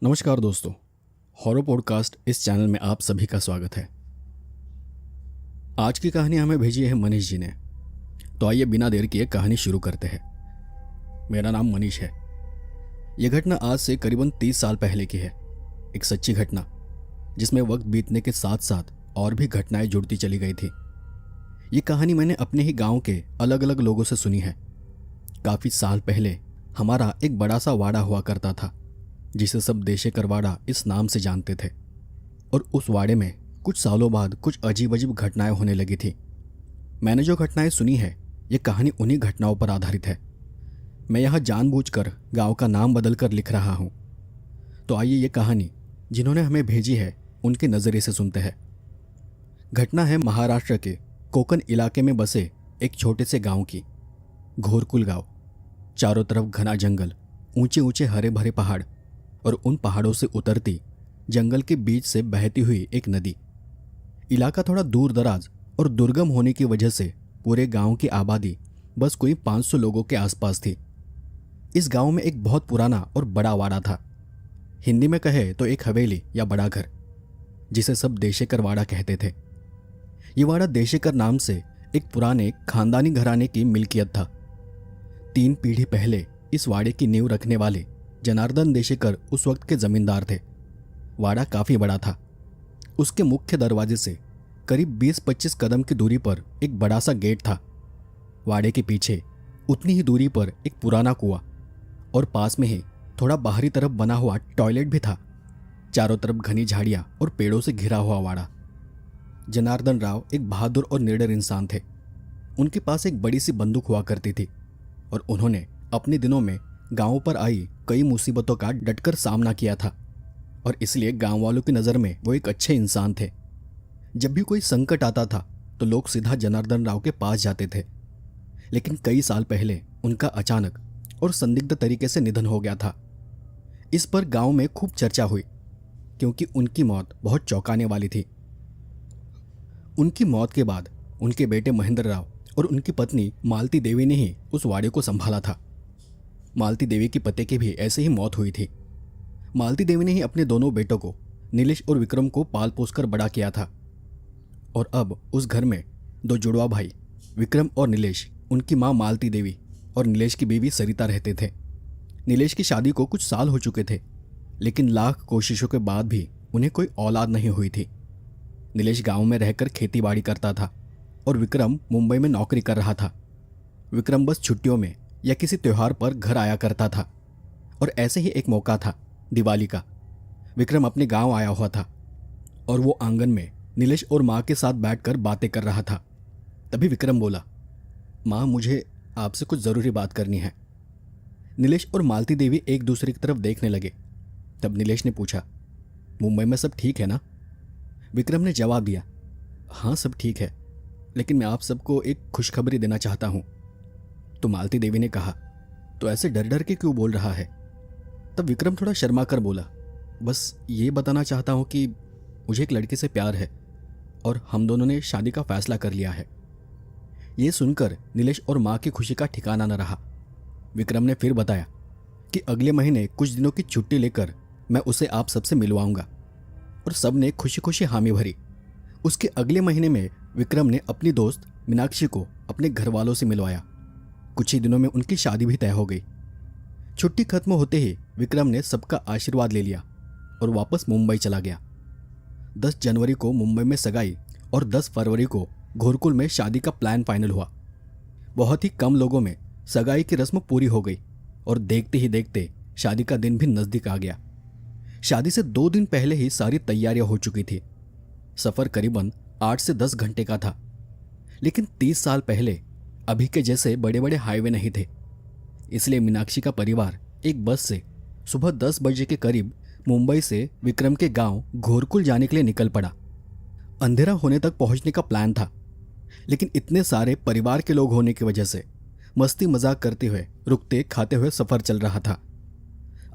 नमस्कार दोस्तों, horror podcast इस चैनल में आप सभी का स्वागत है। आज की कहानी हमें भेजी है मनीष जी ने। तो आइए बिना देर किए कहानी शुरू करते हैं। मेरा नाम मनीष है। यह घटना आज से करीबन 30 साल पहले की है। एक सच्ची घटना जिसमें वक्त बीतने के साथ साथ और भी घटनाएं जुड़ती चली गई थी। ये कहानी मैंने अपने ही गांव के अलग अलग लोगों से सुनी है। काफ़ी साल पहले हमारा एक बड़ा सा वाड़ा हुआ करता था जिसे सब देशेकर वाड़ा इस नाम से जानते थे। और उस वाड़े में कुछ सालों बाद कुछ अजीब अजीब घटनाएं होने लगी थी। मैंने जो घटनाएं सुनी है ये कहानी उन्हीं घटनाओं पर आधारित है। मैं यहाँ जानबूझकर गांव का नाम बदल कर लिख रहा हूँ। तो आइए ये कहानी जिन्होंने हमें भेजी है उनके नज़रिए से सुनते हैं। घटना है महाराष्ट्र के कोकण इलाके में बसे एक छोटे से गांव की। घोरकुल गांव। चारों तरफ घना जंगल, ऊंचे ऊंचे हरे भरे पहाड़ और उन पहाड़ों से उतरती जंगल के बीच से बहती हुई एक नदी। इलाका थोड़ा दूर दराज और दुर्गम होने की वजह से पूरे गांव की आबादी बस कोई 500 लोगों के आसपास थी। इस गांव में एक बहुत पुराना और बड़ा वाड़ा था। हिंदी में कहे तो एक हवेली या बड़ा घर, जिसे सब देशेकर वाड़ा कहते थे। ये वाड़ा देशेकर नाम से एक पुराने खानदानी घराने की मिल्कियत था। 3 पीढ़ी पहले इस वाड़े की नींव रखने वाले जनार्दन देशेकर उस वक्त के जमींदार थे। वाड़ा काफी बड़ा था। उसके मुख्य दरवाजे से करीब 20-25 कदम की दूरी पर एक बड़ा सा गेट था। वाड़े के पीछे उतनी ही दूरी पर एक पुराना कुआं और पास में ही थोड़ा बाहरी तरफ बना हुआ टॉयलेट भी था। चारों तरफ घनी झाड़ियां और पेड़ों से घिरा हुआ वाड़ा। जनार्दन राव एक बहादुर और निडर इंसान थे। उनके पास एक बड़ी सी बंदूक हुआ करती थी और उन्होंने अपने दिनों में गांव पर आई कई मुसीबतों का डटकर सामना किया था और इसलिए गांव वालों की नज़र में वो एक अच्छे इंसान थे। जब भी कोई संकट आता था तो लोग सीधा जनार्दन राव के पास जाते थे। लेकिन कई साल पहले उनका अचानक और संदिग्ध तरीके से निधन हो गया था। इस पर गांव में खूब चर्चा हुई क्योंकि उनकी मौत बहुत चौंकाने वाली थी। उनकी मौत के बाद उनके बेटे महेंद्र राव और उनकी पत्नी मालती देवी ने ही उस वाड़े को संभाला था। मालती देवी के पति की भी ऐसे ही मौत हुई थी। मालती देवी ने ही अपने दोनों बेटों को नीलेश और विक्रम को पाल पोसकर बड़ा किया था। और अब उस घर में 2 जुड़वा भाई विक्रम और नीलेश, उनकी मां मालती देवी और नीलेश की बीवी सरिता रहते थे। नीलेश की शादी को कुछ साल हो चुके थे, लेकिन लाख कोशिशों के बाद भी उन्हें कोई औलाद नहीं हुई थी। नीलेश गांव में रहकर खेती बाड़ी करता था और विक्रम मुंबई में नौकरी कर रहा था। विक्रम बस छुट्टियों में या किसी त्योहार पर घर आया करता था और ऐसे ही एक मौका था दिवाली का। विक्रम अपने गांव आया हुआ था और वो आंगन में नीलेश और माँ के साथ बैठकर बातें कर रहा था। तभी विक्रम बोला, माँ, मुझे आपसे कुछ ज़रूरी बात करनी है। नीलेश और मालती देवी एक दूसरे की तरफ देखने लगे। तब नीलेश ने पूछा, मुंबई में सब ठीक है ना? विक्रम ने जवाब दिया, हाँ सब ठीक है, लेकिन मैं आप सबको एक खुशखबरी देना चाहता हूँ। तो मालती देवी ने कहा, तो ऐसे डर डर के क्यों बोल रहा है? तब विक्रम थोड़ा शर्मा कर बोला, बस ये बताना चाहता हूँ कि मुझे एक लड़के से प्यार है और हम दोनों ने शादी का फैसला कर लिया है। ये सुनकर नीलेश और माँ की खुशी का ठिकाना न रहा। विक्रम ने फिर बताया कि अगले महीने कुछ दिनों की छुट्टी लेकर मैं उसे आप सबसे मिलवाऊंगा। और सब ने खुशी खुशी हामी भरी। उसके अगले महीने में विक्रम ने अपनी दोस्त मीनाक्षी को अपने घर वालों से मिलवाया। कुछ ही दिनों में उनकी शादी भी तय हो गई। छुट्टी खत्म होते ही विक्रम ने सबका आशीर्वाद ले लिया और वापस मुंबई चला गया। 10 जनवरी को मुंबई में सगाई और 10 फरवरी को घोरकुल में शादी का प्लान फाइनल हुआ। बहुत ही कम लोगों में सगाई की रस्म पूरी हो गई और देखते ही देखते शादी का दिन भी नज़दीक आ गया। शादी से 2 दिन पहले ही सारी तैयारियां हो चुकी थी। सफ़र करीबन 8 से 10 घंटे का था। लेकिन 30 साल पहले अभी के जैसे बड़े बड़े हाईवे नहीं थे, इसलिए मीनाक्षी का परिवार एक बस से सुबह 10 बजे के करीब मुंबई से विक्रम के गांव घोरकुल जाने के लिए निकल पड़ा। अंधेरा होने तक पहुंचने का प्लान था, लेकिन इतने सारे परिवार के लोग होने की वजह से मस्ती मजाक करते हुए रुकते खाते हुए सफ़र चल रहा था।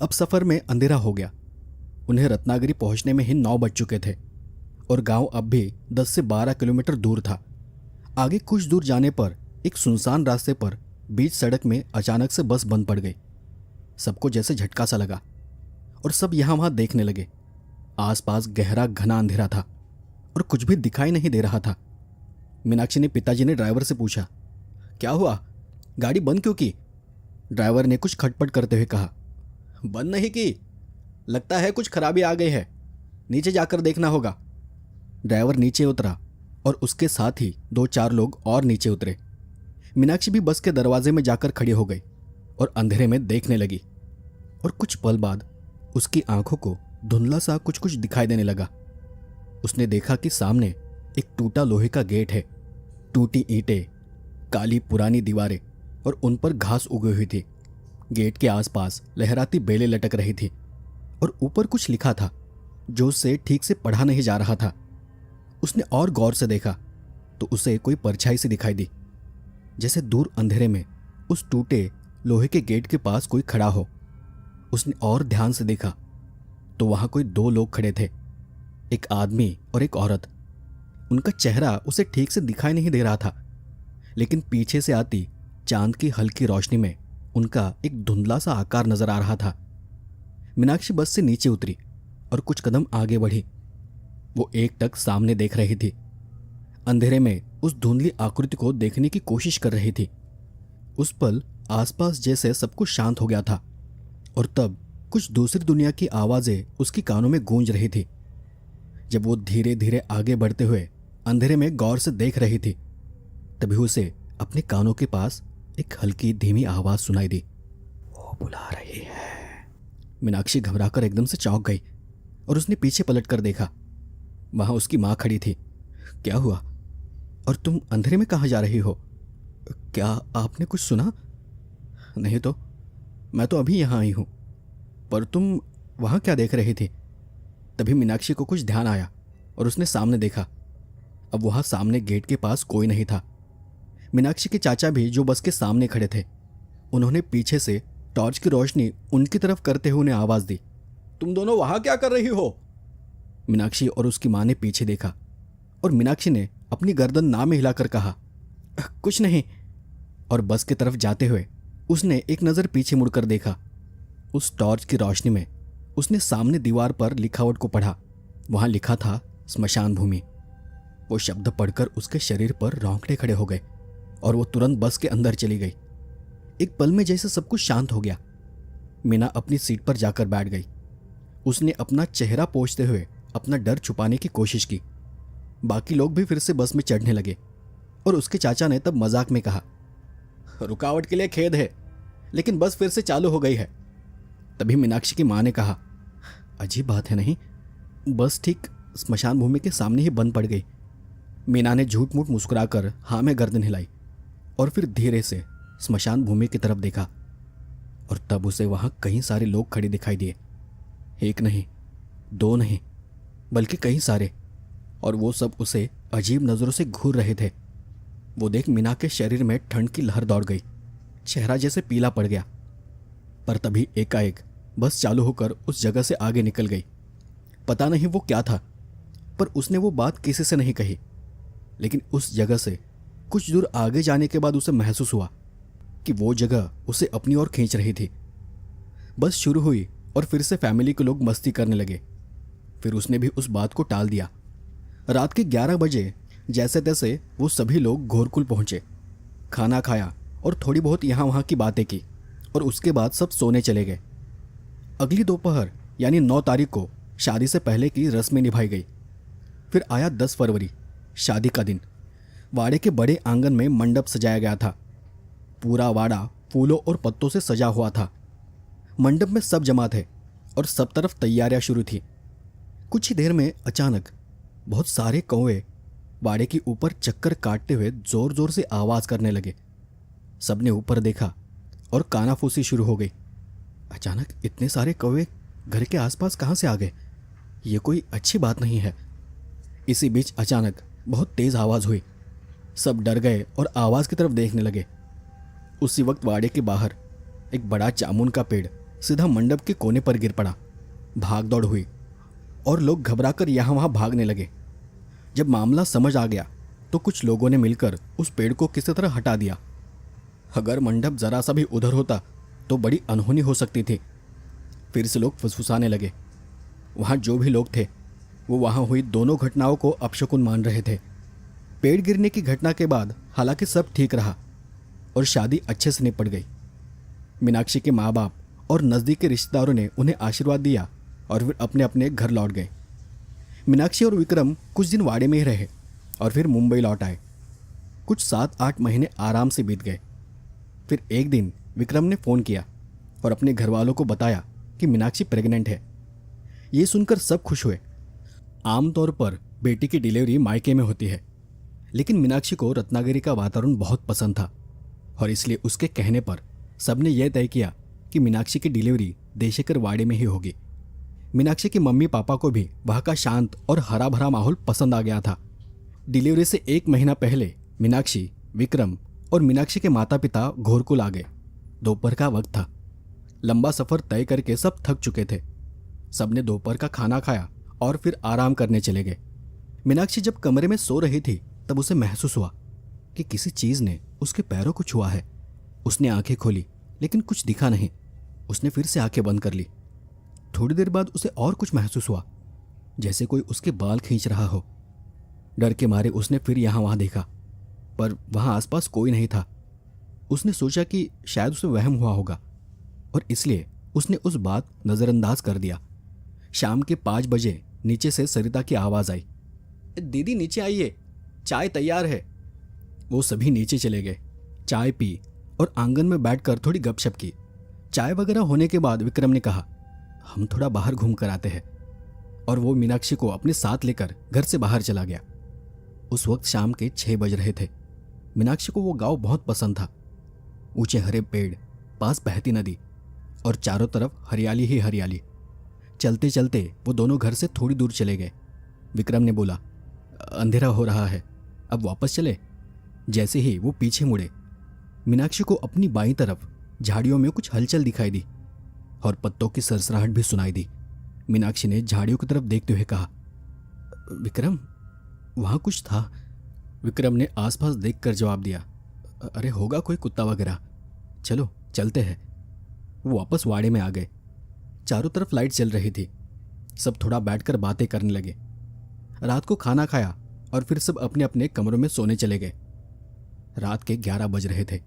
अब सफ़र में अंधेरा हो गया। उन्हें रत्नागिरी पहुंचने में ही 9 बज चुके थे और गांव अब भी 10 से 12 किलोमीटर दूर था। आगे कुछ दूर जाने पर एक सुनसान रास्ते पर बीच सड़क में अचानक से बस बंद पड़ गई। सबको जैसे झटका सा लगा और सब यहाँ वहाँ देखने लगे। आसपास गहरा घना अंधेरा था और कुछ भी दिखाई नहीं दे रहा था। मीनाक्षी ने पिताजी ने ड्राइवर से पूछा, क्या हुआ, गाड़ी बंद क्यों की? ड्राइवर ने कुछ खटपट करते हुए कहा, बंद नहीं की, लगता है कुछ खराबी आ गई है, नीचे जाकर देखना होगा। ड्राइवर नीचे उतरा और उसके साथ ही 2-4 लोग और नीचे उतरे। मीनाक्षी भी बस के दरवाजे में जाकर खड़ी हो गई और अंधेरे में देखने लगी और कुछ पल बाद उसकी आंखों को धुंधला सा कुछ कुछ दिखाई देने लगा। उसने देखा कि सामने एक टूटा लोहे का गेट है, टूटी ईंटें, काली पुरानी दीवारें और उन पर घास उगी हुई थी। गेट के आसपास लहराती बेलें लटक रही थी और ऊपर कुछ लिखा था जो उससे ठीक से पढ़ा नहीं जा रहा था। उसने और गौर से देखा तो उसे कोई परछाई सी दिखाई दी, जैसे दूर अंधेरे में उस टूटे लोहे के गेट के पास कोई खड़ा हो। उसने और ध्यान से देखा तो वहां कोई 2 लोग खड़े थे, एक आदमी और एक औरत। उनका चेहरा उसे ठीक से दिखाई नहीं दे रहा था, लेकिन पीछे से आती चांद की हल्की रोशनी में उनका एक धुंधला सा आकार नजर आ रहा था। मीनाक्षी बस से नीचे उतरी और कुछ कदम आगे बढ़ी। वो एकटक सामने देख रही थी, अंधेरे में उस धुंधली आकृति को देखने की कोशिश कर रही थी। उस पल आसपास जैसे सब कुछ शांत हो गया था और तब कुछ दूसरी दुनिया की आवाजें उसकी कानों में गूंज रही थी। जब वो धीरे धीरे आगे बढ़ते हुए अंधेरे में गौर से देख रही थी, तभी उसे अपने कानों के पास एक हल्की धीमी आवाज सुनाई दी, वो बुला रही है। मीनाक्षी घबराकर एकदम से चौंक गई और उसने पीछे पलट कर देखा। वहां उसकी मां खड़ी थी। क्या हुआ, और तुम अंधेरे में कहाँ जा रही हो? क्या आपने कुछ सुना? नहीं तो, मैं तो अभी यहाँ आई हूं, पर तुम वहां क्या देख रही थी? तभी मीनाक्षी को कुछ ध्यान आया और उसने सामने देखा। अब वहां सामने गेट के पास कोई नहीं था। मीनाक्षी के चाचा भी जो बस के सामने खड़े थे, उन्होंने पीछे से टॉर्च की रोशनी उनकी तरफ करते हुए उन्हें आवाज दी, तुम दोनों वहां क्या कर रही हो? मीनाक्षी और उसकी मां ने पीछे देखा और मीनाक्षी ने अपनी गर्दन ना में हिलाकर कहा, कुछ नहीं। और बस की तरफ जाते हुए उसने एक नज़र पीछे मुड़कर देखा। उस टॉर्च की रोशनी में उसने सामने दीवार पर लिखावट को पढ़ा। वहां लिखा था स्मशान भूमि। वो शब्द पढ़कर उसके शरीर पर रोंगटे खड़े हो गए और वो तुरंत बस के अंदर चली गई। एक पल में जैसे सब कुछ शांत हो गया। मीना अपनी सीट पर जाकर बैठ गई। उसने अपना चेहरा पोंछते हुए अपना डर छुपाने की कोशिश की। बाकी लोग भी फिर से बस में चढ़ने लगे और उसके चाचा ने तब मजाक में कहा, रुकावट के लिए खेद है, लेकिन बस फिर से चालू हो गई है। तभी मीनाक्षी की मां ने कहा, अजीब बात है नहीं, बस ठीक स्मशान भूमि के सामने ही बंद पड़ गई। मीना ने झूठ मूठ मुस्कुराकर हाँ में गर्दन हिलाई और फिर धीरे से स्मशान भूमि की तरफ देखा और तब उसे वहां कई सारे लोग खड़े दिखाई दिए। एक नहीं, 2 नहीं, बल्कि कई सारे, और वो सब उसे अजीब नजरों से घूर रहे थे। वो देख मीना के शरीर में ठंड की लहर दौड़ गई, चेहरा जैसे पीला पड़ गया। पर तभी एकाएक बस चालू होकर उस जगह से आगे निकल गई। पता नहीं वो क्या था, पर उसने वो बात किसी से नहीं कही, लेकिन उस जगह से कुछ दूर आगे जाने के बाद उसे महसूस हुआ कि वो जगह उसे अपनी ओर खींच रही थी। बस शुरू हुई और फिर से फैमिली के लोग मस्ती करने लगे। फिर उसने भी उस बात को टाल दिया। रात के 11 बजे जैसे तैसे वो सभी लोग घोरकुल पहुंचे, खाना खाया और थोड़ी बहुत यहाँ वहाँ की बातें की और उसके बाद सब सोने चले गए। अगली दोपहर यानी 9 तारीख को शादी से पहले की रस्में निभाई गई। फिर आया 10 फरवरी, शादी का दिन। वाड़े के बड़े आंगन में मंडप सजाया गया था। पूरा वाड़ा फूलों और पत्तों से सजा हुआ था। मंडप में सब जमा थे और सब तरफ तैयारियां शुरू थी। कुछ ही देर में अचानक बहुत सारे कौवे वाड़े के ऊपर चक्कर काटते हुए जोर जोर से आवाज करने लगे। सबने ऊपर देखा और कानाफूसी शुरू हो गई। अचानक इतने सारे कौवे घर के आसपास कहाँ से आ गए? ये कोई अच्छी बात नहीं है। इसी बीच अचानक बहुत तेज आवाज हुई। सब डर गए और आवाज की तरफ देखने लगे। उसी वक्त वाड़े के बाहर एक बड़ा जामुन का पेड़ सीधा मंडप के कोने पर गिर पड़ा। भाग दौड़ हुई और लोग घबराकर यहाँ वहाँ भागने लगे। जब मामला समझ आ गया तो कुछ लोगों ने मिलकर उस पेड़ को किसी तरह हटा दिया। अगर मंडप जरा सा भी उधर होता तो बड़ी अनहोनी हो सकती थी। फिर से लोग फुसफुसाने लगे। वहाँ जो भी लोग थे वो वहाँ हुई दोनों घटनाओं को अपशकुन मान रहे थे। पेड़ गिरने की घटना के बाद हालांकि सब ठीक रहा और शादी अच्छे से निपट गई। मीनाक्षी के माँ बाप और नज़दीक के रिश्तेदारों ने उन्हें आशीर्वाद दिया और फिर अपने अपने घर लौट गए। मीनाक्षी और विक्रम कुछ दिन वाड़े में ही रहे और फिर मुंबई लौट आए। कुछ 7-8 महीने आराम से बीत गए। फिर एक दिन विक्रम ने फ़ोन किया और अपने घर वालों को बताया कि मीनाक्षी प्रेग्नेंट है। ये सुनकर सब खुश हुए। आमतौर पर बेटी की डिलीवरी मायके में होती है, लेकिन मीनाक्षी को रत्नागिरी का वातावरण बहुत पसंद था और इसलिए उसके कहने पर सबने यह तय किया कि मीनाक्षी की डिलीवरी देशेकर वाड़े में ही होगी। मीनाक्षी के मम्मी पापा को भी वहाँ का शांत और हरा भरा माहौल पसंद आ गया था। डिलीवरी से 1 महीना पहले मीनाक्षी, विक्रम और मीनाक्षी के माता पिता घोरकुल आ गए। दोपहर का वक्त था। लंबा सफर तय करके सब थक चुके थे। सबने दोपहर का खाना खाया और फिर आराम करने चले गए। मीनाक्षी जब कमरे में सो रही थी तब उसे महसूस हुआ कि किसी चीज ने उसके पैरों को छुआ है। उसने आंखें खोली लेकिन कुछ दिखा नहीं। उसने फिर से आंखें बंद कर ली। थोड़ी देर बाद उसे और कुछ महसूस हुआ, जैसे कोई उसके बाल खींच रहा हो। डर के मारे उसने फिर यहाँ वहां देखा, पर वहां आसपास कोई नहीं था। उसने सोचा कि शायद उसे वहम हुआ होगा और इसलिए उसने उस बात नज़रअंदाज कर दिया। शाम के 5 बजे नीचे से सरिता की आवाज़ आई, दीदी नीचे आइए, चाय तैयार है। वो सभी नीचे चले गए, चाय पी और आंगन में बैठकर थोड़ी गपशप की। चाय वगैरह होने के बाद विक्रम ने कहा, हम थोड़ा बाहर घूम कर आते हैं, और वो मीनाक्षी को अपने साथ लेकर घर से बाहर चला गया। उस वक्त शाम के 6 बज रहे थे। मीनाक्षी को वो गांव बहुत पसंद था। ऊंचे हरे पेड़, पास बहती नदी और चारों तरफ हरियाली ही हरियाली। चलते चलते वो दोनों घर से थोड़ी दूर चले गए। विक्रम ने बोला, अंधेरा हो रहा है, अब वापस चले। जैसे ही वो पीछे मुड़े, मीनाक्षी को अपनी बाईं तरफ झाड़ियों में कुछ हलचल दिखाई दी और पत्तों की सरसराहट भी सुनाई दी। मीनाक्षी ने झाड़ियों की तरफ देखते हुए कहा, विक्रम, वहां कुछ था। विक्रम ने आसपास देखकर जवाब दिया, अरे होगा कोई कुत्ता वगैरह, चलो चलते हैं। वो वापस वाड़े में आ गए। चारों तरफ लाइट जल रही थी। सब थोड़ा बैठकर बातें करने लगे। रात को खाना खाया और फिर सब अपने अपने कमरों में सोने चले गए। रात के 11 बज रहे थे।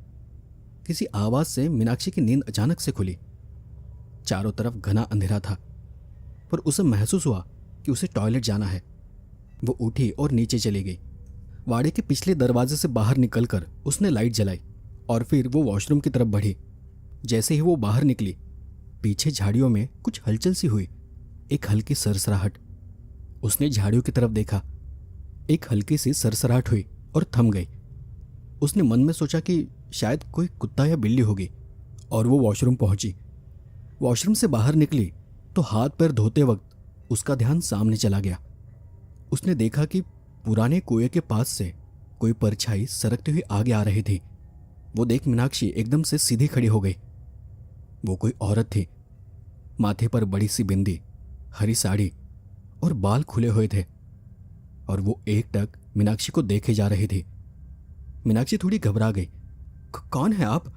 किसी आवाज से मीनाक्षी की नींद अचानक से खुली। चारों तरफ घना अंधेरा था, पर उसे महसूस हुआ कि उसे टॉयलेट जाना है। वो उठी और नीचे चली गई। वाड़े के पिछले दरवाजे से बाहर निकलकर उसने लाइट जलाई और फिर वो वॉशरूम की तरफ बढ़ी। जैसे ही वो बाहर निकली, पीछे झाड़ियों में कुछ हलचल सी हुई, एक हल्की सरसराहट। उसने झाड़ियों की तरफ देखा। एक हल्की सी सरसराहट हुई और थम गई। उसने मन में सोचा कि शायद कोई कुत्ता या बिल्ली होगी और वो वॉशरूम पहुंची। वॉशरूम से बाहर निकली तो हाथ पैर धोते वक्त उसका ध्यान सामने चला गया। उसने देखा कि पुराने कुएं के पास से कोई परछाई सरकते हुए आगे आ रही थी। वो देख मीनाक्षी एकदम से सीधी खड़ी हो गई। वो कोई औरत थी। माथे पर बड़ी सी बिंदी, हरी साड़ी और बाल खुले हुए थे और वो एकटक मीनाक्षी को देखे जा रही थी। मीनाक्षी थोड़ी घबरा गई। कौन है आप?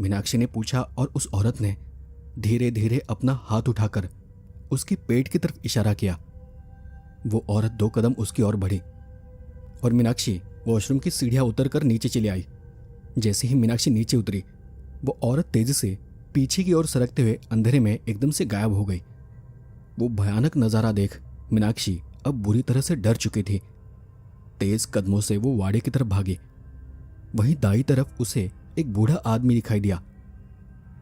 मीनाक्षी ने पूछा और उस औरत ने धीरे धीरे अपना हाथ उठाकर उसके पेट की तरफ इशारा किया। वो औरत 2 कदम उसकी ओर बढ़ी और मीनाक्षी वॉशरूम की सीढ़ियां उतरकर नीचे चली आई। जैसे ही मीनाक्षी नीचे उतरी, वो औरत तेजी से पीछे की ओर सरकते हुए अंधेरे में एकदम से गायब हो गई। वो भयानक नजारा देख मीनाक्षी अब बुरी तरह से डर चुकी थी। तेज कदमों से वो वाड़े की तरफ भागी। वहीं दाईं तरफ उसे एक बूढ़ा आदमी दिखाई दिया।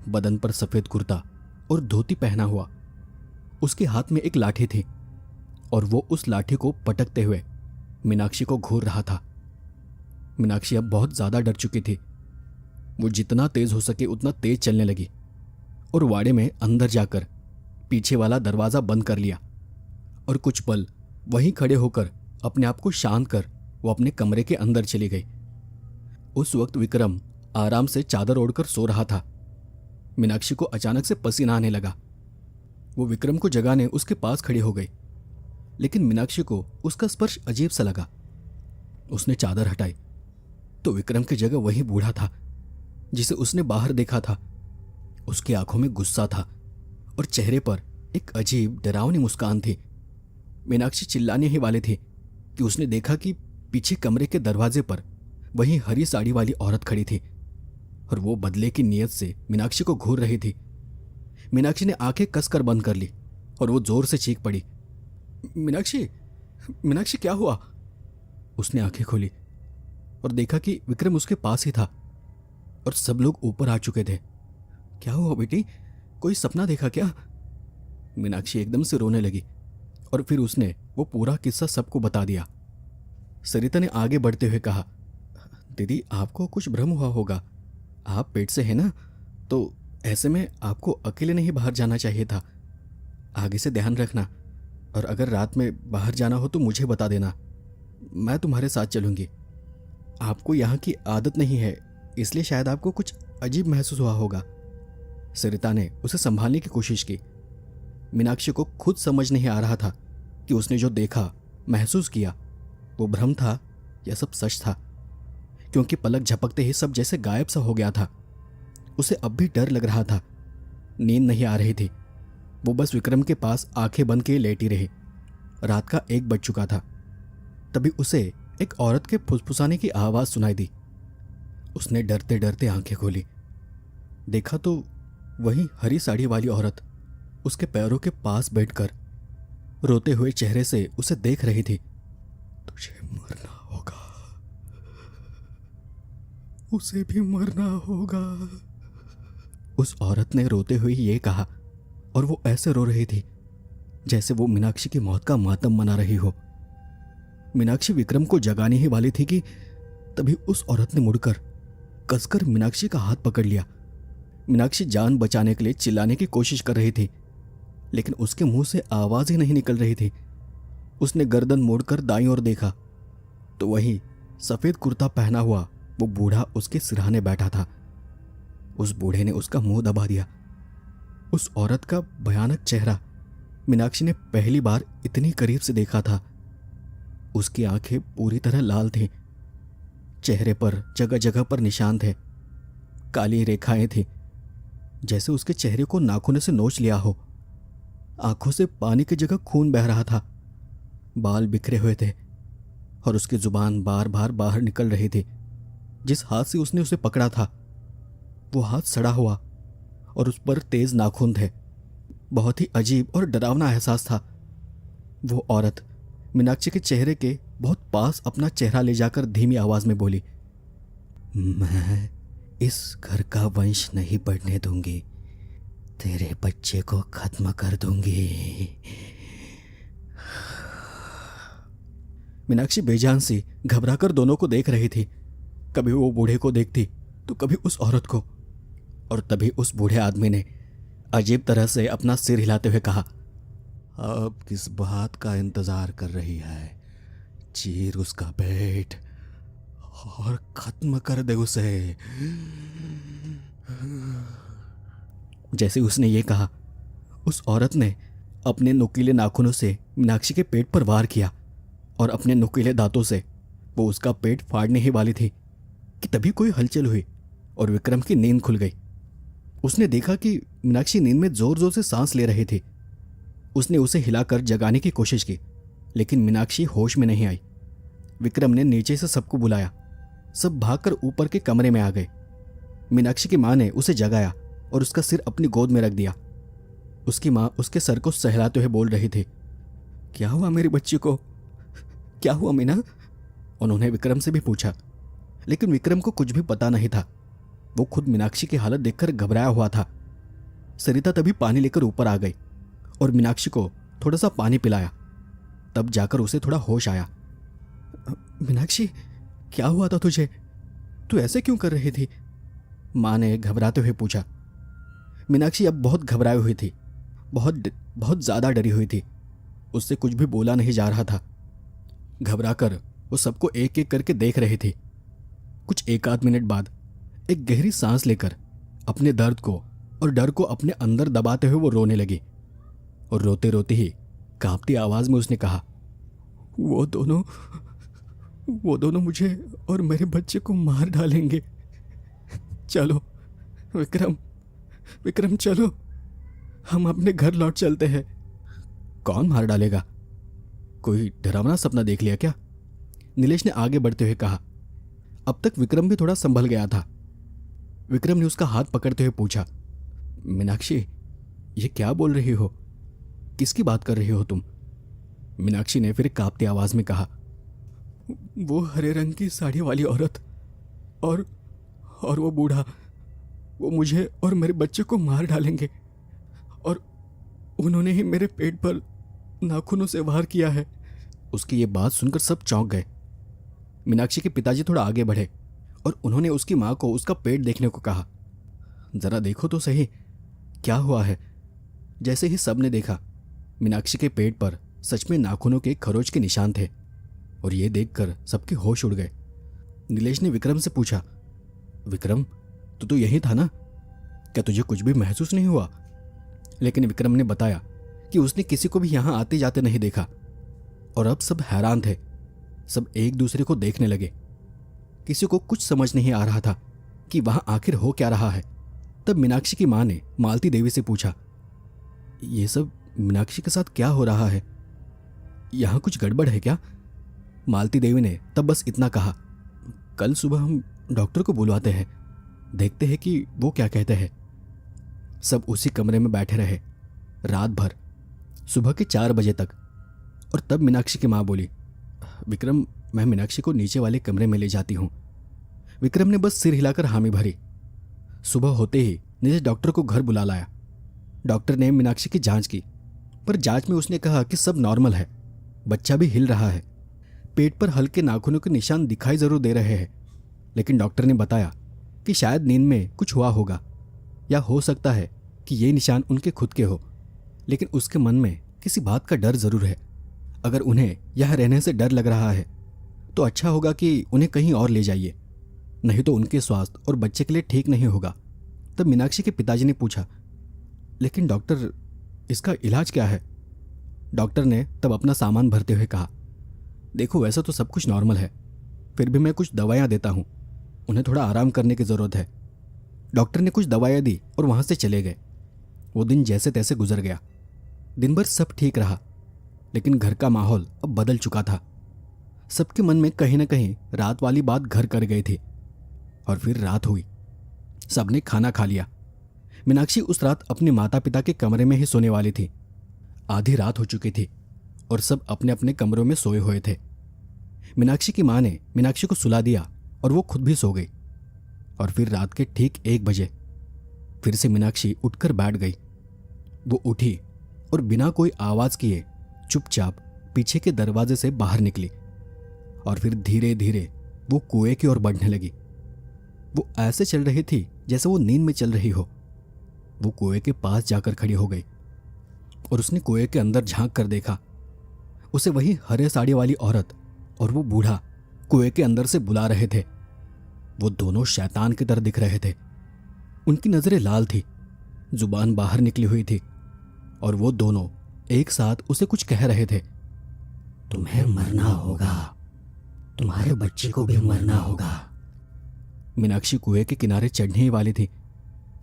बदन पर सफेद कुर्ता और धोती पहना हुआ। उसके हाथ में एक लाठी थी और वो उस लाठी को पटकते हुए मीनाक्षी को घूर रहा था। मीनाक्षी अब बहुत ज्यादा डर चुकी थी। वो जितना तेज हो सके उतना तेज चलने लगी और वाड़े में अंदर जाकर पीछे वाला दरवाजा बंद कर लिया और कुछ पल वहीं खड़े होकर अपने आप को शांत कर वो अपने कमरे के अंदर चली गई। उस वक्त विक्रम आराम से चादर ओढ़कर सो रहा था। मीनाक्षी को अचानक से पसीना आने लगा। वो विक्रम को जगाने उसके पास खड़ी हो गई, लेकिन मीनाक्षी को उसका स्पर्श अजीब सा लगा। उसने चादर हटाई तो विक्रम की जगह वही बूढ़ा था। जिसे उसने बाहर देखा था। उसकी आंखों में गुस्सा था और चेहरे पर एक अजीब डरावनी मुस्कान थी। मीनाक्षी चिल्लाने ही वाली थी कि उसने देखा कि पीछे कमरे के दरवाजे पर वही हरी साड़ी वाली औरत खड़ी थी और वो बदले की नीयत से मीनाक्षी को घूर रही थी। मीनाक्षी ने आंखें कसकर बंद कर ली और वो जोर से चीख पड़ी, मीनाक्षी, मीनाक्षी क्या हुआ? उसने आंखें खोली और देखा कि विक्रम उसके पास ही था और सब लोग ऊपर आ चुके थे। क्या हुआ बेटी, कोई सपना देखा क्या? मीनाक्षी एकदम से रोने लगी और फिर उसने वो पूरा किस्सा सबको बता दिया। सरिता ने आगे बढ़ते हुए कहा, दीदी आपको कुछ भ्रम हुआ होगा, आप पेट से है ना, तो ऐसे में आपको अकेले नहीं बाहर जाना चाहिए था। आगे से ध्यान रखना और अगर रात में बाहर जाना हो तो मुझे बता देना, मैं तुम्हारे साथ चलूंगी। आपको यहाँ की आदत नहीं है इसलिए शायद आपको कुछ अजीब महसूस हुआ होगा। सरिता ने उसे संभालने की कोशिश की। मीनाक्षी को खुद समझ नहीं आ रहा था कि उसने जो देखा, महसूस किया, वो भ्रम था या सब सच था, क्योंकि पलक झपकते ही सब जैसे गायब सा हो गया था। उसे अब भी डर लग रहा था, नींद नहीं आ रही थी। वो बस विक्रम के पास आंखें बंद किए लेटी रही। रात का 1 बज चुका था। तभी उसे एक औरत के फुसफुसाने की आवाज सुनाई दी। उसने डरते डरते आंखें खोली। देखा तो वही हरी साड़ी वाली औरत उसके पैरों के पास बैठकर रोते हुए चेहरे से उसे देख रही थी। तुझे मरना होगा, उसे भी मरना होगा, उस औरत ने रोते हुए ये कहा और वो ऐसे रो रही थी जैसे वो मीनाक्षी की मौत का मातम मना रही हो। मीनाक्षी विक्रम को जगाने ही वाली थी कि तभी उस औरत ने मुड़कर कसकर मीनाक्षी का हाथ पकड़ लिया। मीनाक्षी जान बचाने के लिए चिल्लाने की कोशिश कर रही थी, लेकिन उसके मुंह से आवाज ही नहीं निकल रही थी। उसने गर्दन मोड़कर दाईं ओर देखा तो वही सफेद कुर्ता पहना हुआ वो बूढ़ा उसके सिरहाने बैठा था। उस बूढ़े ने उसका मुंह दबा दिया। उस औरत का भयानक चेहरा मीनाक्षी ने पहली बार इतनी करीब से देखा था। उसकी आंखें पूरी तरह लाल थीं। चेहरे पर जगह जगह पर निशान थे, काली रेखाएं थीं, जैसे उसके चेहरे को नाखूनों से नोच लिया हो। आंखों से पानी की जगह खून बह रहा था। बाल बिखरे हुए थे और उसकी जुबान बार बार बाहर निकल रही थी। जिस हाथ से उसने उसे पकड़ा था वो हाथ सड़ा हुआ और उस पर तेज नाखून थे। बहुत ही अजीब और डरावना एहसास था। वो औरत मीनाक्षी के चेहरे के बहुत पास अपना चेहरा ले जाकर धीमी आवाज में बोली, मैं इस घर का वंश नहीं बढ़ने दूंगी, तेरे बच्चे को खत्म कर दूंगी। मीनाक्षी बेजान सी घबराकर दोनों को देख रही थी। कभी वो बूढ़े को देखती तो कभी उस औरत को। और तभी उस बूढ़े आदमी ने अजीब तरह से अपना सिर हिलाते हुए कहा, अब किस बात का इंतजार कर रही है? चीर उसका पेट और खत्म कर दे उसे। जैसे उसने ये कहा, उस औरत ने अपने नुकीले नाखूनों से मीनाक्षी के पेट पर वार किया और अपने नुकीले दांतों से वो उसका पेट फाड़ने ही वाली थी कि तभी कोई हलचल हुई और विक्रम की नींद खुल गई। उसने देखा कि मीनाक्षी नींद में जोर जोर से सांस ले रही थी। उसने उसे हिलाकर जगाने की कोशिश की, लेकिन मीनाक्षी होश में नहीं आई। विक्रम ने नीचे से सबको बुलाया। सब भागकर ऊपर के कमरे में आ गए। मीनाक्षी की मां ने उसे जगाया और उसका सिर अपनी गोद में रख दिया। उसकी मां उसके सर को सहलाते हुए बोल रही थी, क्या हुआ मेरी बच्ची को, क्या हुआ मीना? उन्होंने विक्रम से भी पूछा, लेकिन विक्रम को कुछ भी पता नहीं था। वो खुद मीनाक्षी की हालत देखकर घबराया हुआ था। सरिता तभी पानी लेकर ऊपर आ गई और मीनाक्षी को थोड़ा सा पानी पिलाया। तब जाकर उसे थोड़ा होश आया। मीनाक्षी, क्या हुआ था तुझे? तू ऐसे क्यों कर रही थी? मां ने घबराते हुए पूछा। मीनाक्षी अब बहुत घबराई हुई थी, बहुत ज्यादा डरी हुई थी। उससे कुछ भी बोला नहीं जा रहा था। घबराकर वो सबको एक एक करके देख रही थी। कुछ 1 आध मिनट बाद एक गहरी सांस लेकर अपने दर्द को और डर को अपने अंदर दबाते हुए वो रोने लगी और रोते रोते ही कांपती आवाज में उसने कहा, वो दोनों मुझे और मेरे बच्चे को मार डालेंगे। चलो विक्रम, विक्रम चलो, हम अपने घर लौट चलते हैं। कौन मार डालेगा? कोई डरावना सपना देख लिया क्या? नीलेश ने आगे बढ़ते हुए कहा। अब तक विक्रम भी थोड़ा संभल गया था। विक्रम ने उसका हाथ पकड़ते हुए पूछा, मीनाक्षी, ये क्या बोल रही हो? किसकी बात कर रही हो तुम? मीनाक्षी ने फिर कांपती आवाज में कहा, वो हरे रंग की साड़ी वाली औरत और वो बूढ़ा, वो मुझे और मेरे बच्चे को मार डालेंगे और उन्होंने ही मेरे पेट पर नाखूनों से वार किया है। उसकी ये बात सुनकर सब चौंक गए। मीनाक्षी के पिताजी थोड़ा आगे बढ़े और उन्होंने उसकी मां को उसका पेट देखने को कहा। जरा देखो तो सही क्या हुआ है। जैसे ही सबने देखा, मीनाक्षी के पेट पर सच में नाखूनों के खरोच के निशान थे और ये देखकर सबके होश उड़ गए। नीलेश ने विक्रम से पूछा, विक्रम, तू तो यही था ना? क्या तुझे कुछ भी महसूस नहीं हुआ? लेकिन विक्रम ने बताया कि उसने किसी को भी यहां आते जाते नहीं देखा। और अब सब हैरान थे। सब एक दूसरे को देखने लगे। किसी को कुछ समझ नहीं आ रहा था कि वहां आखिर हो क्या रहा है। तब मीनाक्षी की मां ने मालती देवी से पूछा, ये सब मीनाक्षी के साथ क्या हो रहा है? यहां कुछ गड़बड़ है क्या? मालती देवी ने तब बस इतना कहा, कल सुबह हम डॉक्टर को बुलवाते हैं, देखते हैं कि वो क्या कहते हैं। सब उसी कमरे में बैठे रहे रात भर, सुबह के 4 बजे तक। और तब मीनाक्षी की मां बोली, विक्रम, मैं मीनाक्षी को नीचे वाले कमरे में ले जाती हूं। विक्रम ने बस सिर हिलाकर हामी भरी। सुबह होते ही नीलेश डॉक्टर को घर बुला लाया। डॉक्टर ने मीनाक्षी की जांच की, पर जांच में उसने कहा कि सब नॉर्मल है। बच्चा भी हिल रहा है। पेट पर हल्के नाखूनों के निशान दिखाई जरूर दे रहे हैं, लेकिन डॉक्टर ने बताया कि शायद नींद में कुछ हुआ होगा, या हो सकता है कि ये निशान उनके खुद के हो। लेकिन उसके मन में किसी बात का डर जरूर है। अगर उन्हें यह रहने से डर लग रहा है तो अच्छा होगा कि उन्हें कहीं और ले जाइए, नहीं तो उनके स्वास्थ्य और बच्चे के लिए ठीक नहीं होगा। तब मीनाक्षी के पिताजी ने पूछा, लेकिन डॉक्टर, इसका इलाज क्या है? डॉक्टर ने तब अपना सामान भरते हुए कहा, देखो, वैसा तो सब कुछ नॉर्मल है, फिर भी मैं कुछ दवाइयाँ देता हूँ, उन्हें थोड़ा आराम करने की ज़रूरत है। डॉक्टर ने कुछ दवाइयाँ दी और वहाँ से चले गए। वो दिन जैसे तैसे गुजर गया। दिन भर सब ठीक रहा, लेकिन घर का माहौल अब बदल चुका था। सबके मन में कहीं न कहीं रात वाली बात घर कर गई थी। और फिर रात हुई। सबने खाना खा लिया। मीनाक्षी उस रात अपने माता पिता के कमरे में ही सोने वाली थी। आधी रात हो चुकी थी और सब अपने अपने कमरों में सोए हुए थे। मीनाक्षी की मां ने मीनाक्षी को सुला दिया और वो खुद भी सो गई। और फिर रात के ठीक 1 बजे फिर से मीनाक्षी उठकर बैठ गई। वो उठी और बिना कोई आवाज किए चुपचाप पीछे के दरवाजे से बाहर निकली और फिर धीरे धीरे वो कुएं की ओर बढ़ने लगी। वो ऐसे चल रही थी जैसे वो नींद में चल रही हो। वो कुएं के पास जाकर खड़ी हो गई और उसने कुएं के अंदर झांक कर देखा। उसे वही हरे साड़ी वाली औरत और वो बूढ़ा कुएं के अंदर से बुला रहे थे। वो दोनों शैतान की तरह दिख रहे थे। उनकी नजरें लाल थी, जुबान बाहर निकली हुई थी और वो दोनों एक साथ उसे कुछ कह रहे थे। तुम्हें मरना होगा, तुम्हारे बच्चे को भी मरना होगा। मीनाक्षी कुएं के किनारे चढ़ने ही वाली थी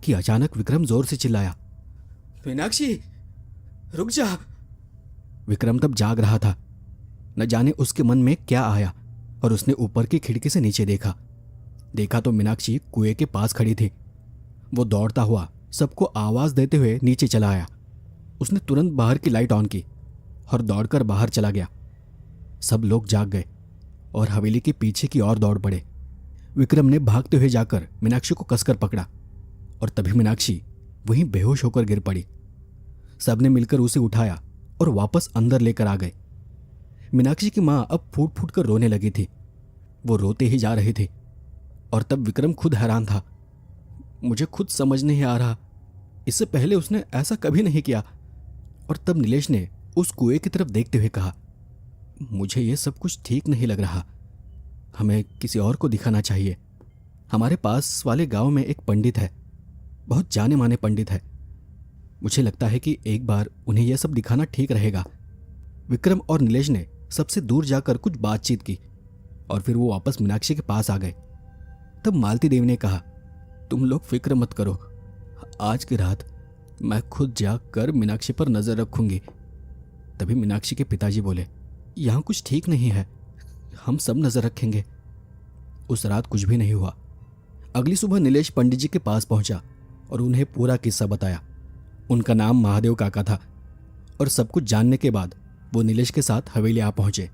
कि अचानक विक्रम जोर से चिल्लाया, मीनाक्षी, रुक जा। विक्रम तब जाग रहा था। न जाने उसके मन में क्या आया और उसने ऊपर की खिड़की से नीचे देखा तो मीनाक्षी कुएं के पास खड़ी थी। वो दौड़ता हुआ सबको आवाज देते हुए नीचे चला आया। उसने तुरंत बाहर की लाइट ऑन की और दौड़कर बाहर चला गया। सब लोग जाग गए और हवेली के पीछे की ओर दौड़ पड़े। विक्रम ने भागते हुए जाकर मीनाक्षी को कसकर पकड़ा और तभी मीनाक्षी वहीं बेहोश होकर गिर पड़ी। सबने मिलकर उसे उठाया और वापस अंदर लेकर आ गए। मीनाक्षी की मां अब फूट फूट कर रोने लगी थी। वो रोते ही जा रही थी और तब विक्रम खुद हैरान था। मुझे खुद समझ नहीं आ रहा, इससे पहले उसने ऐसा कभी नहीं किया। और तब नीलेश ने उस कुएं की तरफ देखते हुए कहा, मुझे ये सब कुछ ठीक नहीं लग रहा। हमें किसी और को दिखाना चाहिए। हमारे पास वाले गांव में एक पंडित है, बहुत जाने माने पंडित है। मुझे लगता है कि एक बार उन्हें यह सब दिखाना ठीक रहेगा। विक्रम और नीलेश ने सबसे दूर जाकर कुछ बातचीत की और फिर वो वापस मीनाक्षी के पास आ गए। तब मालती देवी ने कहा, तुम लोग फिक्र मत करो, आज की रात मैं खुद जाकर मीनाक्षी पर नजर रखूंगी। तभी मीनाक्षी के पिताजी बोले, यहाँ कुछ ठीक नहीं है, हम सब नजर रखेंगे। उस रात कुछ भी नहीं हुआ। अगली सुबह नीलेश पंडित जी के पास पहुंचा और उन्हें पूरा किस्सा बताया। उनका नाम महादेव काका था और सब कुछ जानने के बाद वो नीलेश के साथ हवेली आ पहुंचे।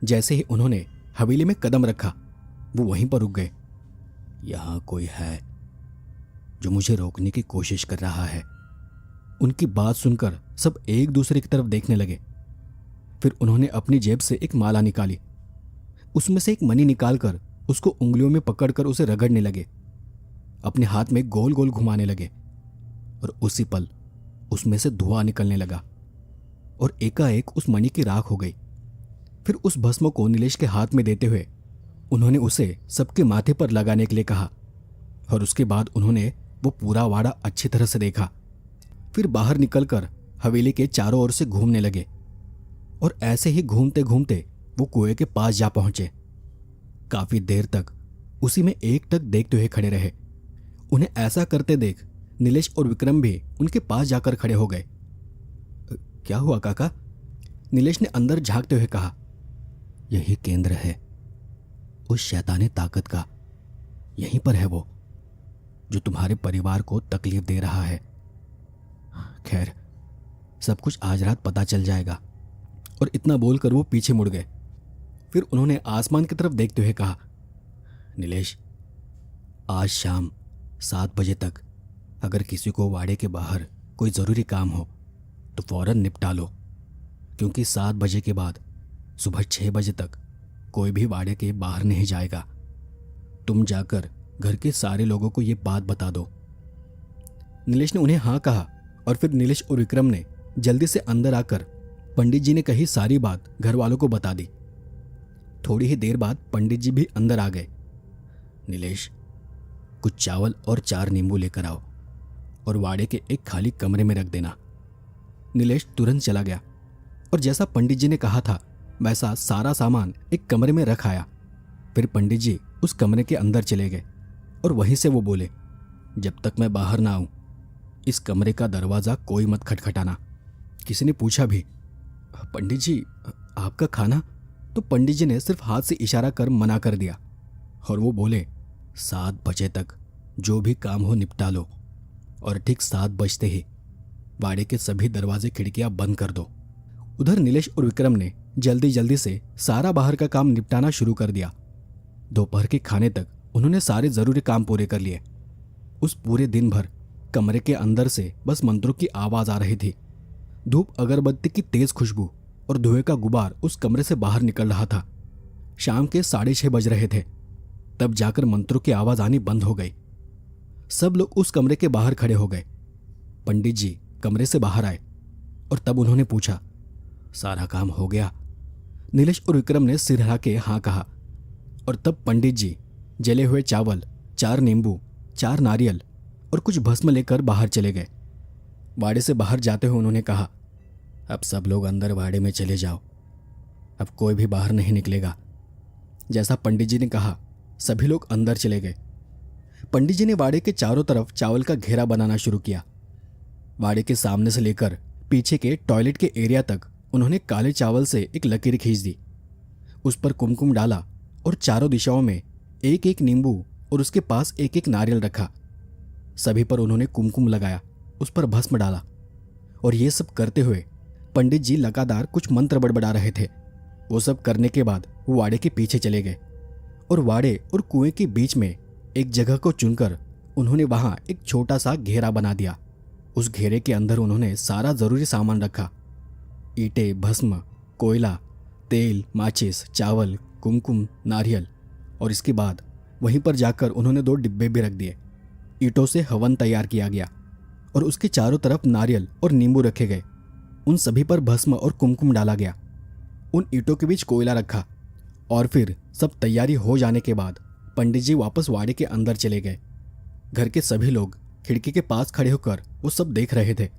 जैसे ही उन्होंने हवेली में कदम रखा, वो वहीं पर रुक गए। यहाँ कोई है जो मुझे रोकने की कोशिश कर रहा है। उनकी बात सुनकर सब एक दूसरे की तरफ देखने लगे। फिर उन्होंने अपनी जेब से एक माला निकाली। उसमें से एक मनी निकालकर उसको उंगलियों में पकड़कर उसे रगड़ने लगे, अपने हाथ में गोल गोल घुमाने लगे और उसी पल उसमें से धुआं निकलने लगा और एकाएक उस मणि की राख हो गई। फिर उस भस्म को नीलेश के हाथ में देते हुए उन्होंने उसे सबके माथे पर लगाने के लिए कहा और उसके बाद उन्होंने वो पूरा वाड़ा अच्छी तरह से देखा। फिर बाहर निकलकर हवेली के चारों ओर से घूमने लगे और ऐसे ही घूमते घूमते वो कुएं के पास जा पहुंचे। काफी देर तक उसी में एकटक देखते हुए खड़े रहे। उन्हें ऐसा करते देख नीलेश और विक्रम भी उनके पास जाकर खड़े हो गए। क्या हुआ काका? नीलेश ने अंदर झांकते हुए कहा। यही केंद्र है उस शैतानी ताकत का, यहीं पर है वो जो तुम्हारे परिवार को तकलीफ दे रहा है। खैर, सब कुछ आज रात पता चल जाएगा। और इतना बोलकर वो पीछे मुड़ गए। फिर उन्होंने आसमान की तरफ देखते हुए कहा, नीलेश, आज शाम 7 बजे तक अगर किसी को वाड़े के बाहर कोई ज़रूरी काम हो तो फौरन निपटा लो, क्योंकि 7 बजे के बाद सुबह 6 बजे तक कोई भी वाड़े के बाहर नहीं जाएगा। तुम जाकर घर के सारे लोगों को ये बात बता दो। नीलेश ने उन्हें हाँ कहा और फिर नीलेश और विक्रम ने जल्दी से अंदर आकर पंडित जी ने कही सारी बात घर वालों को बता दी। थोड़ी ही देर बाद पंडित जी भी अंदर आ गए। नीलेश, कुछ चावल और 4 नींबू लेकर आओ और वाड़े के एक खाली कमरे में रख देना। नीलेश तुरंत चला गया और जैसा पंडित जी ने कहा था वैसा सारा सामान एक कमरे में रख आया। फिर पंडित जी उस कमरे के अंदर चले गए और वहीं से वो बोले, जब तक मैं बाहर ना आऊं इस कमरे का दरवाज़ा कोई मत खटखटाना। किसी ने पूछा भी, पंडित जी आपका खाना? तो पंडित जी ने सिर्फ हाथ से इशारा कर मना कर दिया और वो बोले, 7 बजे तक जो भी काम हो निपटा लो और ठीक 7 बजते ही वाड़े के सभी दरवाजे खिड़कियां बंद कर दो। उधर नीलेश और विक्रम ने जल्दी जल्दी से सारा बाहर का काम निपटाना शुरू कर दिया। दोपहर के खाने तक उन्होंने सारे जरूरी काम पूरे कर लिए। उस पूरे दिन भर कमरे के अंदर से बस मंत्रों की आवाज आ रही थी। धूप अगरबत्ती की तेज खुशबू और धुएं का गुबार उस कमरे से बाहर निकल रहा था। शाम के 6:30 बज रहे थे, तब जाकर मंत्रों की आवाज आनी बंद हो गई। सब लोग उस कमरे के बाहर खड़े हो गए। पंडित जी कमरे से बाहर आए और तब उन्होंने पूछा, सारा काम हो गया? नीलेश और विक्रम ने सिर हिला के हाँ कहा और तब पंडित जी जले हुए चावल, 4 नींबू, 4 नारियल और कुछ भस्म लेकर बाहर चले गए। वाड़े से बाहर जाते हुए उन्होंने कहा, अब सब लोग अंदर वाड़े में चले जाओ, अब कोई भी बाहर नहीं निकलेगा। जैसा पंडित जी ने कहा सभी लोग अंदर चले गए। पंडित जी ने वाड़े के चारों तरफ चावल का घेरा बनाना शुरू किया। वाड़े के सामने से लेकर पीछे के टॉयलेट के एरिया तक उन्होंने काले चावल से एक लकीर खींच दी। उस पर कुमकुम डाला और चारों दिशाओं में एक एक नींबू और उसके पास एक एक नारियल रखा। सभी पर उन्होंने कुमकुम लगाया, उस पर भस्म डाला और ये सब करते हुए पंडित जी लगातार कुछ मंत्र बड़बड़ा रहे थे। वो सब करने के बाद वो वाड़े के पीछे चले गए और वाड़े और कुएं के बीच में एक जगह को चुनकर उन्होंने वहां एक छोटा सा घेरा बना दिया। उस घेरे के अंदर उन्होंने सारा जरूरी सामान रखा, ईंटें, भस्म, कोयला, तेल, माचिस, चावल, कुमकुम, नारियल। और इसके बाद वहीं पर जाकर उन्होंने 2 डिब्बे भी रख दिए। ईंटों से हवन तैयार किया गया और उसके चारों तरफ नारियल और नींबू रखे गए। उन सभी पर भस्म और कुमकुम डाला गया। उन ईंटों के बीच कोयला रखा और फिर सब तैयारी हो जाने के बाद पंडित जी वापस वाड़े के अंदर चले गए। घर के सभी लोग खिड़की के पास खड़े होकर वो सब देख रहे थे।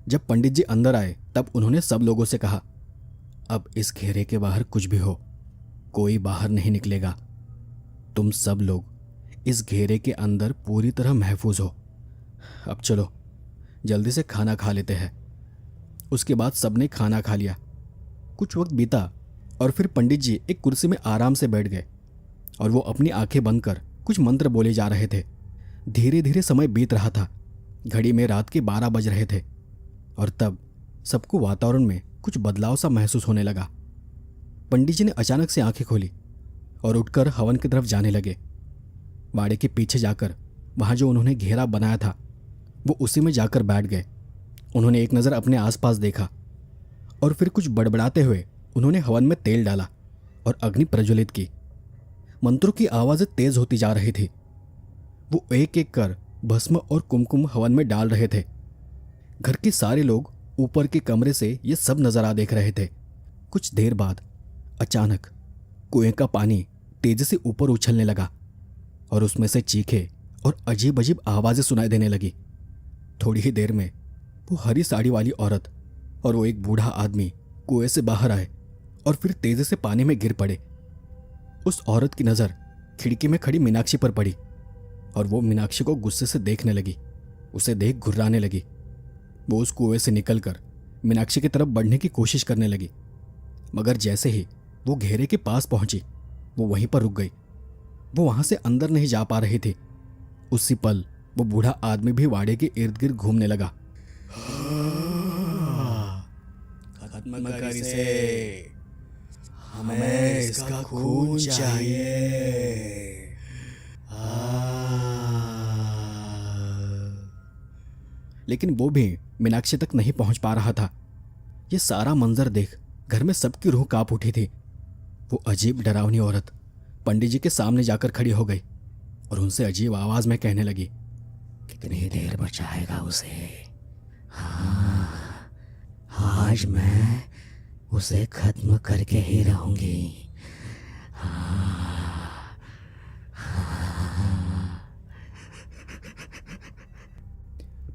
जब पंडित जी अंदर आए तब उन्होंने सब लोगों से कहा, अब इस घेरे के बाहर कुछ भी हो, कोई बाहर नहीं निकलेगा। तुम सब लोग इस घेरे के अंदर पूरी तरह महफूज हो। अब चलो जल्दी से खाना खा लेते हैं। उसके बाद सबने खाना खा लिया। कुछ वक्त बीता और फिर पंडित जी एक कुर्सी में आराम से बैठ गए और वो अपनी आंखें बंद कर कुछ मंत्र बोले जा रहे थे। धीरे धीरे समय बीत रहा था। घड़ी में रात के 12 बज रहे थे और तब सबको वातावरण में कुछ बदलाव सा महसूस होने लगा। पंडित जी ने अचानक से आंखें खोली और उठकर हवन की तरफ जाने लगे। वाड़े के पीछे जाकर वहां जो उन्होंने घेरा बनाया था वो उसी में जाकर बैठ गए। उन्होंने एक नज़र अपने आसपास देखा और फिर कुछ बड़बड़ाते हुए उन्होंने हवन में तेल डाला और अग्नि प्रज्वलित की। मंत्रों की आवाज़ें तेज होती जा रही थी। वो एक एक कर भस्म और कुमकुम हवन में डाल रहे थे। घर के सारे लोग ऊपर के कमरे से ये सब नज़ारा देख रहे थे। कुछ देर बाद अचानक कुएं का पानी तेजी से ऊपर उछलने लगा और उसमें से चीखे और अजीब अजीब आवाज़ें सुनाई देने लगी। थोड़ी ही देर में वो हरी साड़ी वाली औरत और वो एक बूढ़ा आदमी कुएं से बाहर आए और फिर तेजी से पानी में गिर पड़े। उस औरत की नज़र खिड़की में खड़ी मीनाक्षी पर पड़ी और वो मीनाक्षी को गुस्से से देखने लगी। उसे देख घुर्राने लगी। वो उस कुएं से निकलकर मीनाक्षी की तरफ बढ़ने की कोशिश करने लगी, मगर जैसे ही वो घेरे के पास पहुंची वो वहीं पर रुक गई। वो वहां से अंदर नहीं जा पा रही थी। उसी पल वो बूढ़ा आदमी भी वाड़े के इर्द गिर्द घूमने लगा। खत्म कर इसे, हमें इसका खून चाहिए। लेकिन वो भी मीनाक्षी तक नहीं पहुंच पा रहा था। ये सारा मंजर देख घर में सबकी रूह कांप उठी थी। वो अजीब डरावनी औरत पंडित जी के सामने जाकर खड़ी हो गई और उनसे अजीब आवाज में कहने लगी, कितनी देर बचाएगा उसे? हाँ, आज मैं उसे खत्म करके ही रहूंगी।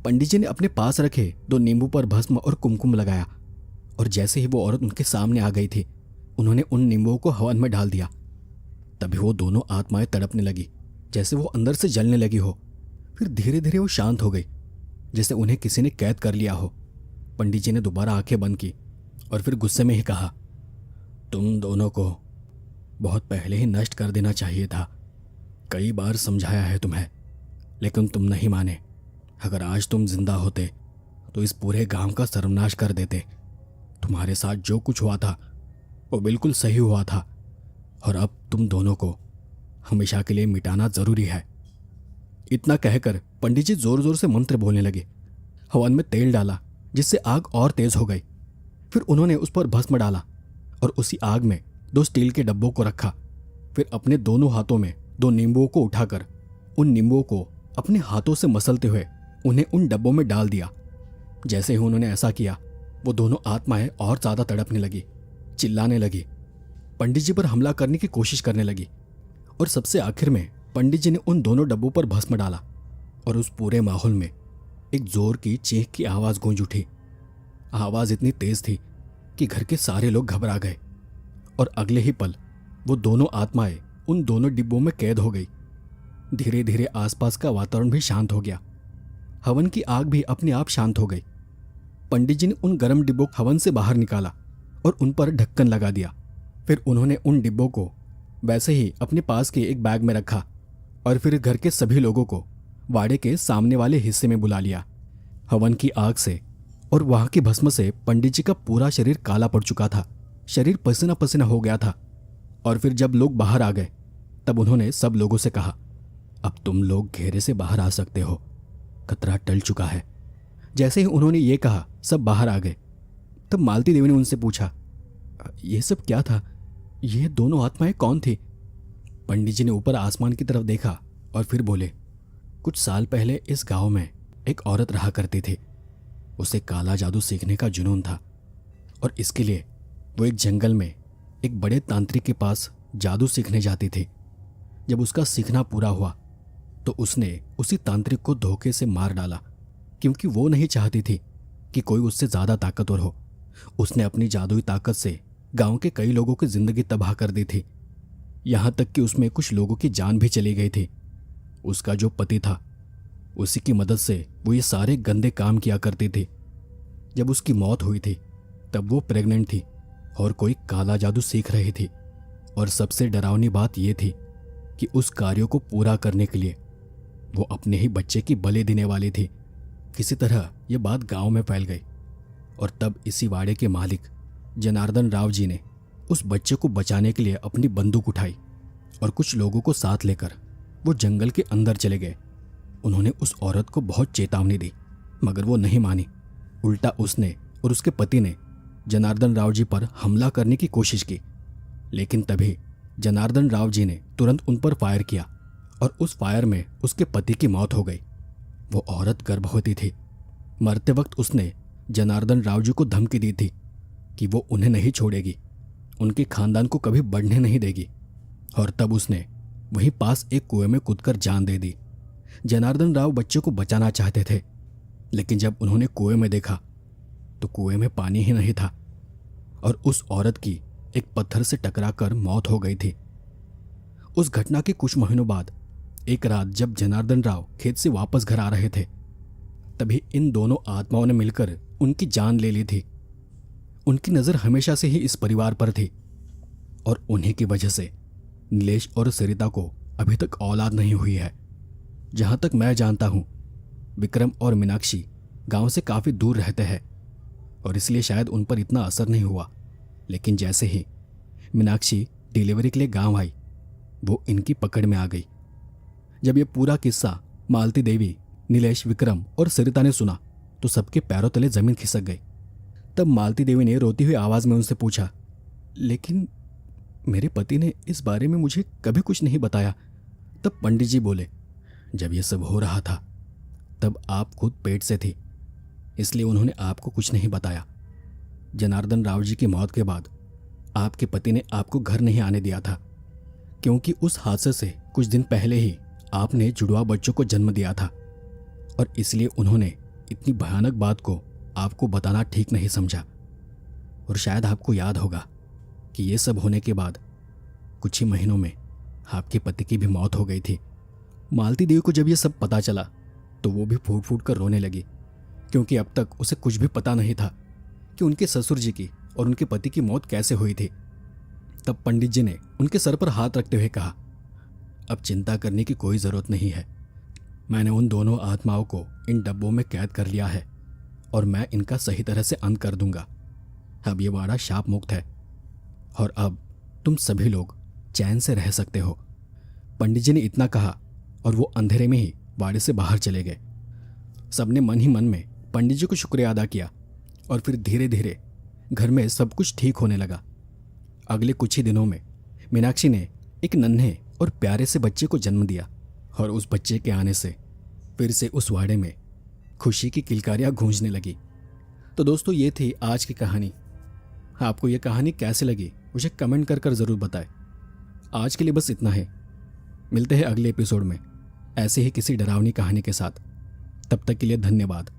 पंडित जी ने अपने पास रखे 2 नींबू पर भस्म और कुमकुम लगाया और जैसे ही वो औरत उनके सामने आ गई थी उन्होंने उन नींबुओं को हवन में डाल दिया। तभी वो दोनों आत्माएं तड़पने लगी, जैसे वो अंदर से जलने लगी हो। फिर धीरे धीरे वो शांत हो गई, जैसे उन्हें किसी ने कैद कर लिया हो। पंडित जी ने दोबारा आंखें बंद की और फिर गुस्से में ही कहा, तुम दोनों को बहुत पहले ही नष्ट कर देना चाहिए था। कई बार समझाया है तुम्हें, लेकिन तुम नहीं माने। अगर आज तुम जिंदा होते तो इस पूरे गांव का सर्वनाश कर देते। तुम्हारे साथ जो कुछ हुआ था वो बिल्कुल सही हुआ था और अब तुम दोनों को हमेशा के लिए मिटाना जरूरी है। इतना कहकर पंडित जी जोर जोर से मंत्र बोलने लगे। हवन में तेल डाला जिससे आग और तेज हो गई। फिर उन्होंने उस पर भस्म डाला और उसी आग में 2 स्टील के डब्बों को रखा। फिर अपने दोनों हाथों में 2 नींबुओं को उठाकर उन नींबुओं को अपने हाथों से मसलते हुए उन्हें उन डब्बों में डाल दिया। जैसे ही उन्होंने ऐसा किया वो दोनों आत्माएं और ज्यादा तड़पने लगी, चिल्लाने लगी, पंडित जी पर हमला करने की कोशिश करने लगी। और सबसे आखिर में पंडित जी ने उन दोनों डब्बों पर भस्म डाला और उस पूरे माहौल में एक जोर की चीख की आवाज गूंज उठी। आवाज इतनी तेज थी कि घर के सारे लोग घबरा गए और अगले ही पल वो दोनों आत्माएं उन दोनों डिब्बों में कैद हो गई। धीरे धीरे आसपास का वातावरण भी शांत हो गया। हवन की आग भी अपने आप शांत हो गई। पंडित जी ने उन गर्म डिब्बों को हवन से बाहर निकाला और उन पर ढक्कन लगा दिया। फिर उन्होंने उन डिब्बों को वैसे ही अपने पास के एक बैग में रखा और फिर घर के सभी लोगों को वाड़े के सामने वाले हिस्से में बुला लिया। हवन की आग से और वहां की भस्म से पंडित जी का पूरा शरीर काला पड़ चुका था। शरीर पसीना पसीना हो गया था। और फिर जब लोग बाहर आ गए तब उन्होंने सब लोगों से कहा, अब तुम लोग घेरे से बाहर आ सकते हो, खतरा टल चुका है। जैसे ही उन्होंने ये कहा सब बाहर आ गए। तब मालती देवी ने उनसे पूछा, ये सब क्या था? ये दोनों आत्माएं कौन थी? पंडित जी ने ऊपर आसमान की तरफ देखा और फिर बोले, कुछ साल पहले इस गांव में एक औरत रहा करती थी। उसे काला जादू सीखने का जुनून था और इसके लिए वो एक जंगल में एक बड़े तांत्रिक के पास जादू सीखने जाती थी। जब उसका सीखना पूरा हुआ तो उसने उसी तांत्रिक को धोखे से मार डाला, क्योंकि वो नहीं चाहती थी कि कोई उससे ज़्यादा ताकतवर हो। उसने अपनी जादुई ताकत से गांव के कई लोगों की जिंदगी तबाह कर दी थी। यहाँ तक कि उसमें कुछ लोगों की जान भी चली गई थी। उसका जो पति था उसी की मदद से वो ये सारे गंदे काम किया करती थी। जब उसकी मौत हुई थी तब वो प्रेग्नेंट थी और कोई काला जादू सीख रही थी। और सबसे डरावनी बात यह थी कि उस कार्यों को पूरा करने के लिए वो अपने ही बच्चे की बलि देने वाली थी। किसी तरह यह बात गांव में फैल गई और तब इसी वाड़े के मालिक जनार्दन राव जी ने उस बच्चे को बचाने के लिए अपनी बंदूक उठाई और कुछ लोगों को साथ लेकर वो जंगल के अंदर चले गए। उन्होंने उस औरत को बहुत चेतावनी दी मगर वो नहीं मानी। उल्टा उसने और उसके पति ने जनार्दन राव जी पर हमला करने की कोशिश की, लेकिन तभी जनार्दन राव जी ने तुरंत उन पर फायर किया और उस फायर में उसके पति की मौत हो गई। वो औरत गर्भवती थी। मरते वक्त उसने जनार्दन राव जी को धमकी दी थी कि वो उन्हें नहीं छोड़ेगी, उनके खानदान को कभी बढ़ने नहीं देगी। और तब उसने वहीं पास एक कुएं में कूदकर जान दे दी। जनार्दन राव बच्चे को बचाना चाहते थे, लेकिन जब उन्होंने कुएं में देखा तो कुएं में पानी ही नहीं था और उस औरत की एक पत्थर से टकराकर मौत हो गई थी। उस घटना के कुछ महीनों बाद एक रात जब जनार्दन राव खेत से वापस घर आ रहे थे, तभी इन दोनों आत्माओं ने मिलकर उनकी जान ले ली थी। उनकी नज़र हमेशा से ही इस परिवार पर थी और उन्हीं की वजह से नीलेश और सरिता को अभी तक औलाद नहीं हुई है। जहां तक मैं जानता हूं, विक्रम और मीनाक्षी गांव से काफ़ी दूर रहते हैं और इसलिए शायद उन पर इतना असर नहीं हुआ। लेकिन जैसे ही मीनाक्षी डिलीवरी के लिए गांव आई, वो इनकी पकड़ में आ गई। जब ये पूरा किस्सा मालती देवी, नीलेश, विक्रम और सरिता ने सुना तो सबके पैरों तले जमीन खिसक गई। तब मालती देवी ने रोती हुई आवाज़ में उनसे पूछा, लेकिन मेरे पति ने इस बारे में मुझे कभी कुछ नहीं बताया। तब पंडित जी बोले, जब ये सब हो रहा था तब आप खुद पेट से थी, इसलिए उन्होंने आपको कुछ नहीं बताया। जनार्दन राव जी की मौत के बाद आपके पति ने आपको घर नहीं आने दिया था, क्योंकि उस हादसे से कुछ दिन पहले ही आपने जुड़वा बच्चों को जन्म दिया था और इसलिए उन्होंने इतनी भयानक बात को आपको बताना ठीक नहीं समझा। और शायद आपको याद होगा कि ये सब होने के बाद कुछ ही महीनों में आपके पति की भी मौत हो गई थी। मालती देवी को जब ये सब पता चला तो वो भी फूट फूट कर रोने लगी, क्योंकि अब तक उसे कुछ भी पता नहीं था कि उनके ससुर जी की और उनके पति की मौत कैसे हुई थी। तब पंडित जी ने उनके सर पर हाथ रखते हुए कहा, अब चिंता करने की कोई ज़रूरत नहीं है। मैंने उन दोनों आत्माओं को इन डब्बों में कैद कर लिया है और मैं इनका सही तरह से अंत कर दूंगा। अब ये वाड़ा शाप मुक्त है और अब तुम सभी लोग चैन से रह सकते हो। पंडित जी ने इतना कहा और वो अंधेरे में ही वाड़े से बाहर चले गए। सबने मन ही मन में पंडित जी को शुक्रिया अदा किया और फिर धीरे धीरे घर में सब कुछ ठीक होने लगा। अगले कुछ ही दिनों में मीनाक्षी ने एक नन्हे और प्यारे से बच्चे को जन्म दिया और उस बच्चे के आने से फिर से उस वाड़े में खुशी की किलकारियां गूंजने लगी। तो दोस्तों, ये थी आज की कहानी। आपको ये कहानी कैसे लगी मुझे कमेंट कर ज़रूर बताएं। आज के लिए बस इतना है। मिलते हैं अगले एपिसोड में ऐसे ही किसी डरावनी कहानी के साथ। तब तक के लिए धन्यवाद।